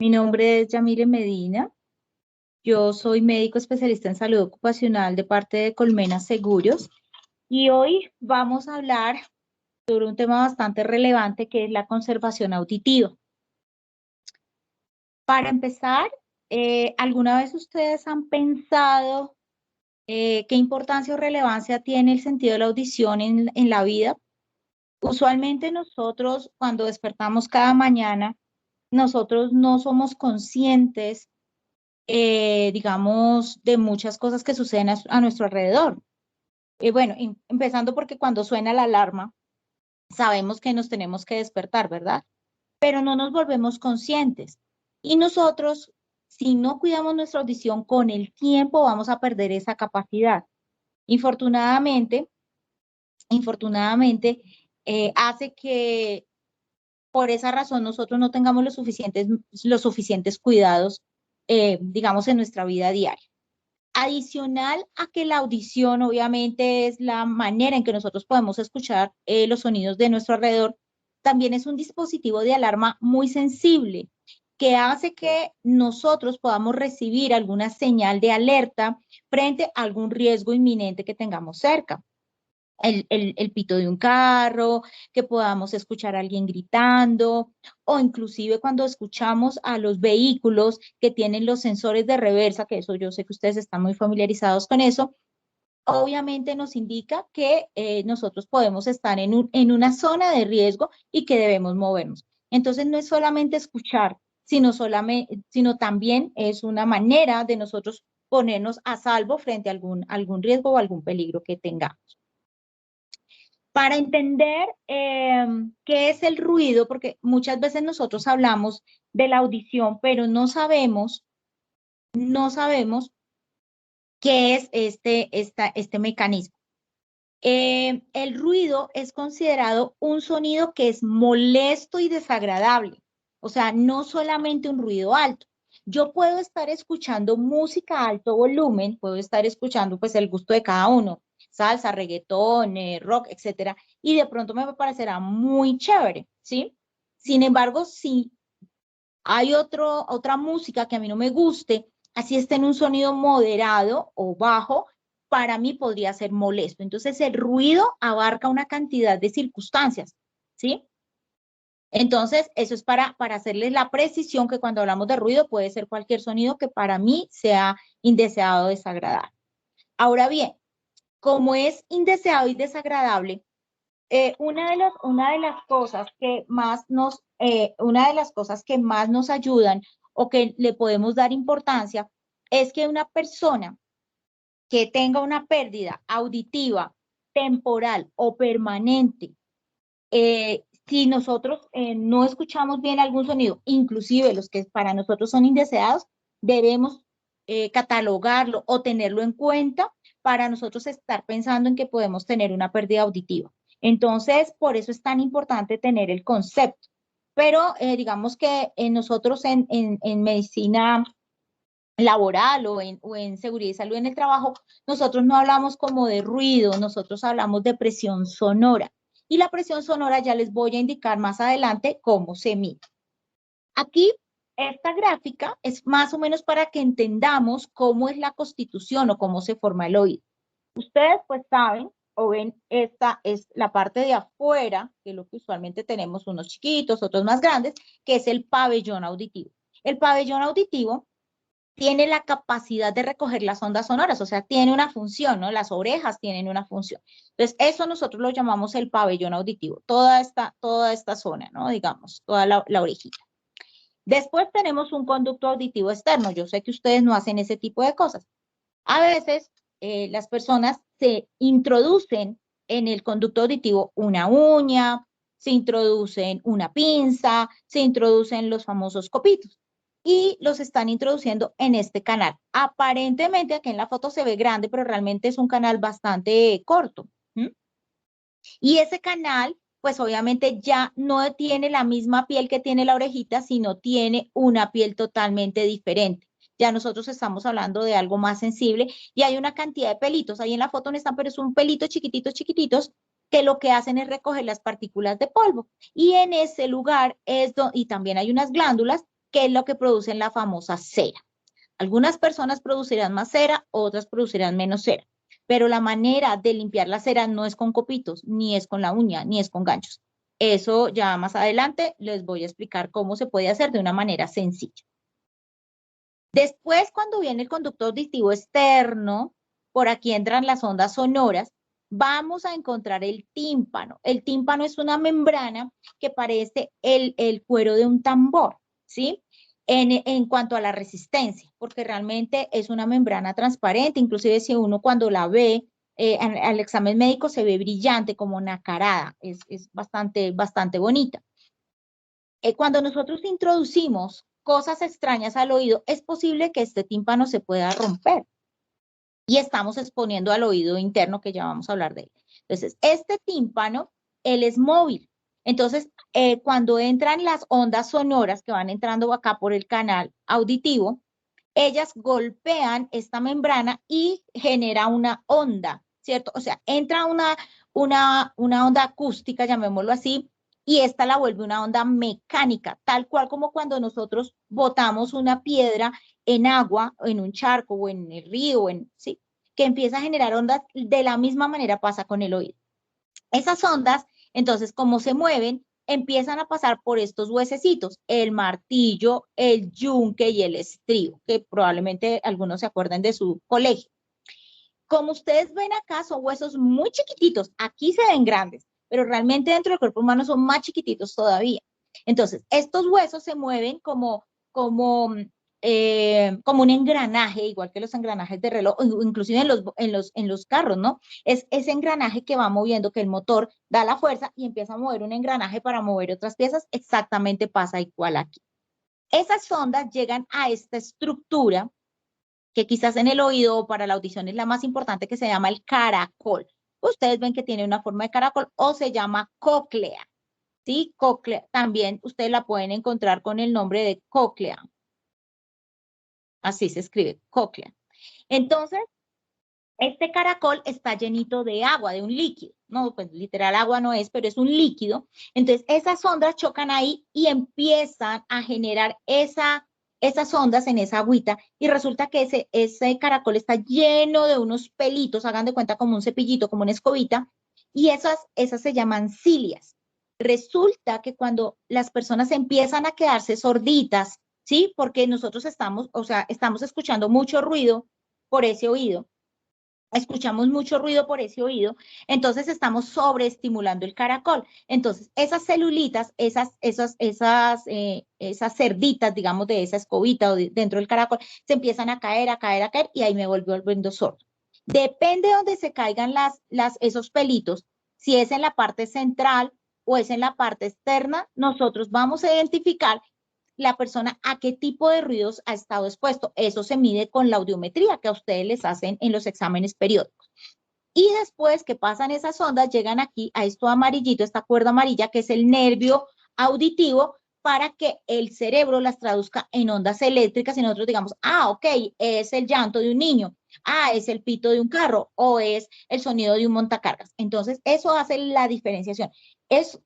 Mi nombre es Yamile Medina. Yo soy médico especialista en salud ocupacional de parte de Colmena Seguros y hoy vamos a hablar sobre un tema bastante relevante que es la conservación auditiva. Para empezar, ¿alguna vez ustedes han pensado qué importancia o relevancia tiene el sentido de la audición en la vida? Usualmente nosotros cuando despertamos cada mañana, nosotros no somos conscientes digamos, de muchas cosas que suceden a nuestro alrededor. Bueno, empezando porque cuando suena la alarma, sabemos que nos tenemos que despertar, ¿verdad? Pero no nos volvemos conscientes. Y nosotros, si no cuidamos nuestra audición, con el tiempo vamos a perder esa capacidad. Infortunadamente, hace que por esa razón nosotros no tengamos los suficientes cuidados, digamos, en nuestra vida diaria. Adicional a que la audición obviamente es la manera en que nosotros podemos escuchar los sonidos de nuestro alrededor, también es un dispositivo de alarma muy sensible que hace que nosotros podamos recibir alguna señal de alerta frente a algún riesgo inminente que tengamos cerca. El pito de un carro, que podamos escuchar a alguien gritando, o inclusive cuando escuchamos a los vehículos que tienen los sensores de reversa, que eso yo sé que ustedes están muy familiarizados con eso, obviamente nos indica que nosotros podemos estar en una zona de riesgo y que debemos movernos. Entonces no es solamente escuchar, sino también es una manera de nosotros ponernos a salvo frente a algún riesgo o algún peligro que tengamos. Para entender qué es el ruido, porque muchas veces nosotros hablamos de la audición, pero no sabemos qué es este mecanismo. El ruido es considerado un sonido que es molesto y desagradable, o sea, no solamente un ruido alto. Yo puedo estar escuchando música a alto volumen, puedo estar escuchando pues el gusto de cada uno, salsa, reggaetón, rock, etcétera, y de pronto me parecerá muy chévere, ¿sí? Sin embargo, si hay otra música que a mí no me guste, así esté en un sonido moderado o bajo, para mí podría ser molesto. Entonces, el ruido abarca una cantidad de circunstancias, ¿sí? Entonces, eso es para hacerles la precisión que cuando hablamos de ruido puede ser cualquier sonido que para mí sea indeseado o desagradable. Ahora bien, como es indeseado y desagradable, una de las cosas que más nos ayudan o que le podemos dar importancia es que una persona que tenga una pérdida auditiva temporal o permanente, si nosotros no escuchamos bien algún sonido, inclusive los que para nosotros son indeseados, debemos catalogarlo o tenerlo en cuenta para nosotros estar pensando en que podemos tener una pérdida auditiva. Entonces, por eso es tan importante tener el concepto. Pero digamos que nosotros en medicina laboral o en seguridad y salud en el trabajo, nosotros no hablamos como de ruido, nosotros hablamos de presión sonora. Y la presión sonora ya les voy a indicar más adelante cómo se mide. Aquí, esta gráfica es más o menos para que entendamos cómo es la constitución o cómo se forma el oído. Ustedes pues saben o ven, esta es la parte de afuera, que es lo que usualmente tenemos, unos chiquitos, otros más grandes, que es el pabellón auditivo. El pabellón auditivo tiene la capacidad de recoger las ondas sonoras, o sea, tiene una función, ¿no? Las orejas tienen una función. Entonces, eso nosotros lo llamamos el pabellón auditivo, toda esta zona, ¿no? Digamos, toda la orejita. Después tenemos un conducto auditivo externo. Yo sé que ustedes no hacen ese tipo de cosas. A veces las personas se introducen en el conducto auditivo una uña, se introducen una pinza, se introducen los famosos copitos y los están introduciendo en este canal. Aparentemente aquí en la foto se ve grande, pero realmente es un canal bastante corto. ¿Mm? Y ese canal, pues obviamente ya no tiene la misma piel que tiene la orejita, sino tiene una piel totalmente diferente. Ya nosotros estamos hablando de algo más sensible y hay una cantidad de pelitos. Ahí en la foto no están, pero es un pelito chiquititos, chiquititos, que lo que hacen es recoger las partículas de polvo. Y en ese lugar y también hay unas glándulas ¿qué es lo que producen la famosa cera? Algunas personas producirán más cera, otras producirán menos cera, pero la manera de limpiar la cera no es con copitos, ni es con la uña, ni es con ganchos. Eso ya más adelante les voy a explicar cómo se puede hacer de una manera sencilla. Después, cuando viene el conducto auditivo externo, por aquí entran las ondas sonoras, vamos a encontrar el tímpano. El tímpano es una membrana que parece el cuero de un tambor, ¿sí? En cuanto a la resistencia, porque realmente es una membrana transparente, inclusive si uno cuando la ve al examen médico se ve brillante, como nacarada, es bastante bonita. Cuando nosotros introducimos cosas extrañas al oído, es posible que este tímpano se pueda romper y estamos exponiendo al oído interno, que ya vamos a hablar de él. Entonces, este tímpano, él es móvil. Entonces, cuando entran las ondas sonoras que van entrando acá por el canal auditivo, ellas golpean esta membrana y genera una onda, ¿cierto? O sea, entra una onda acústica, llamémoslo así, y esta la vuelve una onda mecánica, tal cual como cuando nosotros botamos una piedra en agua, en un charco, o en el río, ¿sí? Que empieza a generar ondas, de la misma manera pasa con el oído. Esas ondas, entonces, como se mueven, empiezan a pasar por estos huesecitos, el martillo, el yunque y el estribo, que probablemente algunos se acuerden de su colegio. Como ustedes ven acá, son huesos muy chiquititos, aquí se ven grandes, pero realmente dentro del cuerpo humano son más chiquititos todavía. Entonces, estos huesos se mueven como un engranaje, igual que los engranajes de reloj, inclusive en los carros, ¿no? Es ese engranaje que va moviendo, que el motor da la fuerza y empieza a mover un engranaje para mover otras piezas, exactamente pasa igual aquí. Esas ondas llegan a esta estructura que quizás en el oído o para la audición es la más importante, que se llama el caracol. Ustedes ven que tiene una forma de caracol o se llama cóclea, ¿sí? Cóclea, también ustedes la pueden encontrar con el nombre de cóclea. Así se escribe, cóclea. Entonces, este caracol está llenito de agua, de un líquido. No, pues literal agua no es, pero es un líquido. Entonces, esas ondas chocan ahí y empiezan a generar esas ondas en esa agüita y resulta que ese caracol está lleno de unos pelitos, hagan de cuenta como un cepillito, como una escobita, y esas se llaman cilias. Resulta que cuando las personas empiezan a quedarse sorditas, ¿sí? Porque nosotros estamos escuchando mucho ruido por ese oído, escuchamos mucho ruido por ese oído, entonces estamos sobreestimulando el caracol. Entonces, esas celulitas, esas cerditas, digamos, de esa escobita o dentro del caracol, se empiezan a caer, y ahí me vuelvo volviendo sordo. Depende de donde se caigan esos pelitos, si es en la parte central o es en la parte externa, nosotros vamos a identificar la persona a qué tipo de ruidos ha estado expuesto. Eso se mide con la audiometría que a ustedes les hacen en los exámenes periódicos. Y después que pasan esas ondas, llegan aquí a esto amarillito, esta cuerda amarilla, que es el nervio auditivo, para que el cerebro las traduzca en ondas eléctricas y nosotros digamos, ok, es el llanto de un niño, es el pito de un carro o es el sonido de un montacargas. Entonces, eso hace la diferenciación.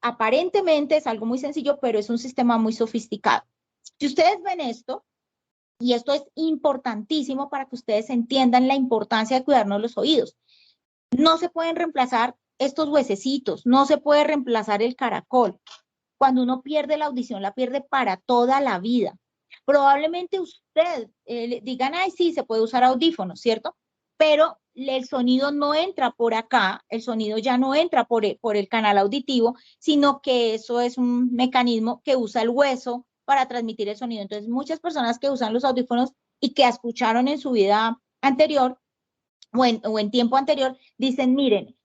Aparentemente es algo muy sencillo, pero es un sistema muy sofisticado. Si ustedes ven esto, y esto es importantísimo para que ustedes entiendan la importancia de cuidarnos los oídos, no se pueden reemplazar estos huesecitos, no se puede reemplazar el caracol. Cuando uno pierde la audición, la pierde para toda la vida. Probablemente usted digan, sí, se puede usar audífonos, ¿cierto? Pero el sonido no entra por acá, el sonido ya no entra por el canal auditivo, sino que eso es un mecanismo que usa el hueso para transmitir el sonido. Entonces, muchas personas que usan los audífonos y que escucharon en su vida anterior o en tiempo anterior, dicen, miren,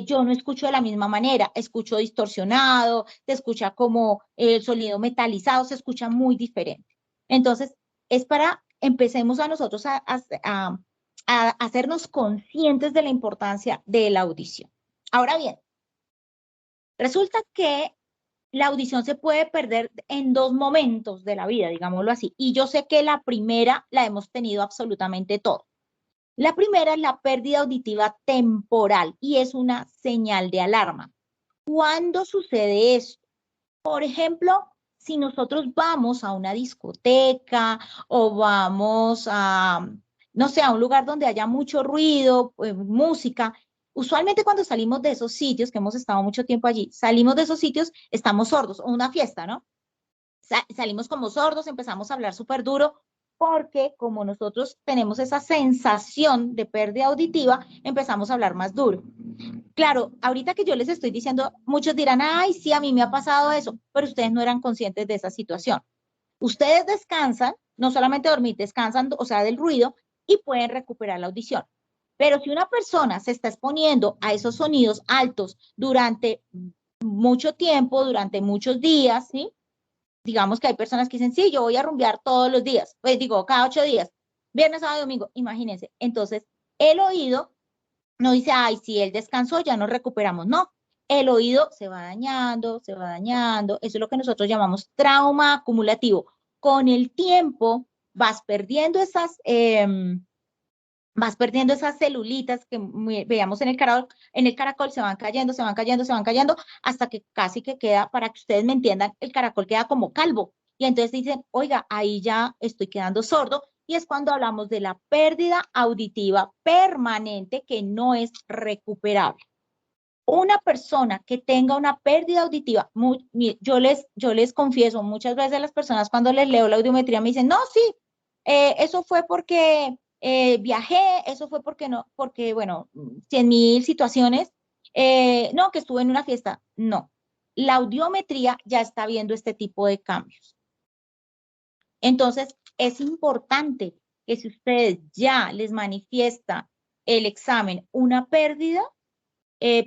yo no escucho de la misma manera, escucho distorsionado, se escucha como el sonido metalizado, se escucha muy diferente. Entonces, es para empecemos a nosotros a hacernos conscientes de la importancia de la audición. Ahora bien, resulta que la audición se puede perder en dos momentos de la vida, digámoslo así, y yo sé que la primera la hemos tenido absolutamente todos. La primera es la pérdida auditiva temporal y es una señal de alarma. ¿Cuándo sucede esto? Por ejemplo, Si nosotros vamos a una discoteca o vamos a, no sé, a un lugar donde haya mucho ruido, música, usualmente cuando salimos de esos sitios, que hemos estado mucho tiempo allí, salimos de esos sitios, estamos sordos, o una fiesta, ¿no? Salimos como sordos, empezamos a hablar súper duro, porque como nosotros tenemos esa sensación de pérdida auditiva, empezamos a hablar más duro. Claro, ahorita que yo les estoy diciendo, muchos dirán, ay, sí, a mí me ha pasado eso, pero ustedes no eran conscientes de esa situación. Ustedes descansan, no solamente dormir, descansan, o sea, del ruido, y pueden recuperar la audición. Pero si una persona se está exponiendo a esos sonidos altos durante mucho tiempo, durante muchos días, ¿sí? Digamos que hay personas que dicen, sí, yo voy a rumbear todos los días, pues digo, cada 8 días, viernes, sábado, domingo, imagínense. Entonces, el oído no dice, ay, si él descansó, ya nos recuperamos. No, el oído se va dañando, se va dañando. Eso es lo que nosotros llamamos trauma acumulativo. Con el tiempo vas perdiendo esas celulitas que veíamos en el caracol, se van cayendo, se van cayendo, se van cayendo, hasta que casi que queda, para que ustedes me entiendan, el caracol queda como calvo. Y entonces dicen, oiga, ahí ya estoy quedando sordo. Y es cuando hablamos de la pérdida auditiva permanente que no es recuperable. Una persona que tenga una pérdida auditiva, yo les confieso, muchas veces las personas cuando les leo la audiometría me dicen, no, sí, eso fue porque viajé, eso fue porque no, porque bueno, 100.000 situaciones, no, que estuve en una fiesta, no. La audiometría ya está viendo este tipo de cambios. Entonces, es importante que si ustedes ya les manifiesta el examen una pérdida,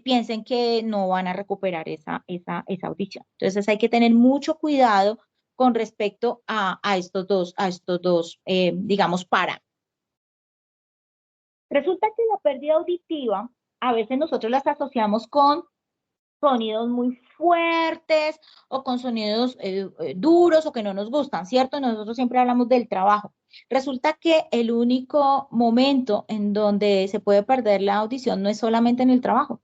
piensen que no van a recuperar esa audición. Entonces hay que tener mucho cuidado con respecto a estos dos digamos, parámetros. Resulta que la pérdida auditiva, a veces nosotros las asociamos con sonidos muy fuertes o con sonidos duros o que no nos gustan, ¿cierto? Nosotros siempre hablamos del trabajo. Resulta que el único momento en donde se puede perder la audición no es solamente en el trabajo.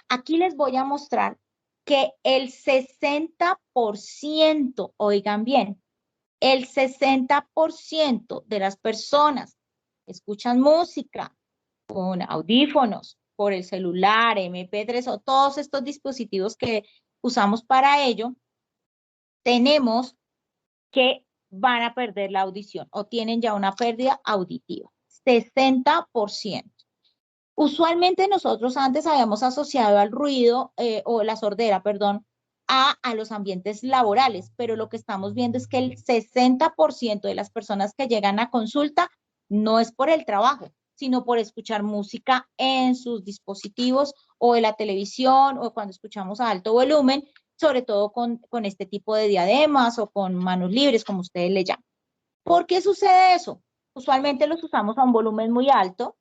Aquí les voy a mostrar que el 60%, oigan bien, el 60% de las personas que escuchan música con audífonos, por el celular, MP3 o todos estos dispositivos que usamos para ello, tenemos que van a perder la audición o tienen ya una pérdida auditiva. 60%. Usualmente nosotros antes habíamos asociado al ruido o la sordera, perdón, a los ambientes laborales, pero lo que estamos viendo es que el 60% de las personas que llegan a consulta no es por el trabajo, sino por escuchar música en sus dispositivos o en la televisión o cuando escuchamos a alto volumen, sobre todo con este tipo de diademas o con manos libres, como ustedes le llaman. ¿Por qué sucede eso? Usualmente los usamos a un volumen muy alto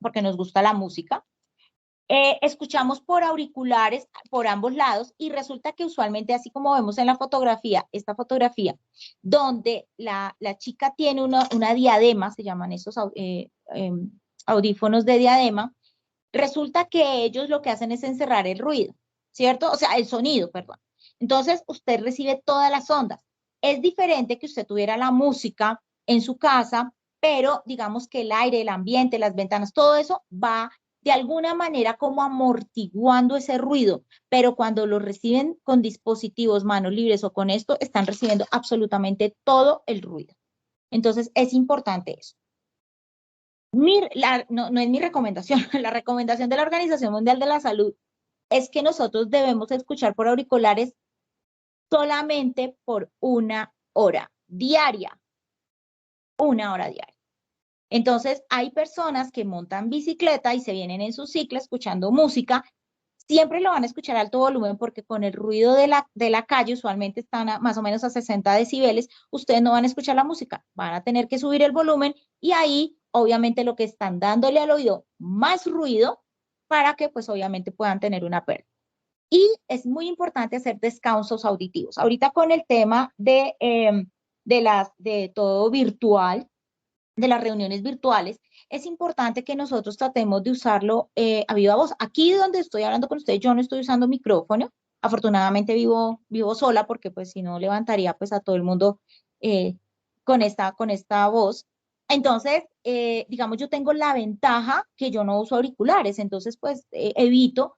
porque nos gusta la música. Escuchamos por auriculares por ambos lados y resulta que usualmente, así como vemos en la fotografía, esta fotografía, donde la chica tiene una diadema, se llaman esos audífonos de diadema, resulta que ellos lo que hacen es encerrar el ruido, ¿cierto? O sea, el sonido, perdón. Entonces, usted recibe todas las ondas. Es diferente que usted tuviera la música en su casa, pero digamos que el aire, el ambiente, las ventanas, todo eso va de alguna manera como amortiguando ese ruido, pero cuando lo reciben con dispositivos manos libres o con esto, están recibiendo absolutamente todo el ruido. Entonces, es importante eso. No es mi recomendación, la recomendación de la Organización Mundial de la Salud es que nosotros debemos escuchar por auriculares solamente por 1 hora diaria, 1 hora diaria. Entonces, hay personas que montan bicicleta y se vienen en su cicla escuchando música, siempre lo van a escuchar a alto volumen porque con el ruido de la calle, usualmente están más o menos a 60 decibeles, ustedes no van a escuchar la música, van a tener que subir el volumen y ahí, obviamente, lo que están dándole al oído más ruido para que, pues, obviamente puedan tener una pérdida. Y es muy importante hacer descansos auditivos. Ahorita con el tema de todo virtual, de las reuniones virtuales, es importante que nosotros tratemos de usarlo a viva voz. Aquí donde estoy hablando con ustedes, yo no estoy usando micrófono, Afortunadamente vivo sola porque pues si no levantaría pues a todo el mundo eh, con esta voz. Entonces, digamos, yo tengo la ventaja que yo no uso auriculares, entonces pues evito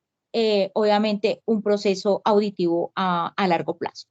obviamente un proceso auditivo a largo plazo.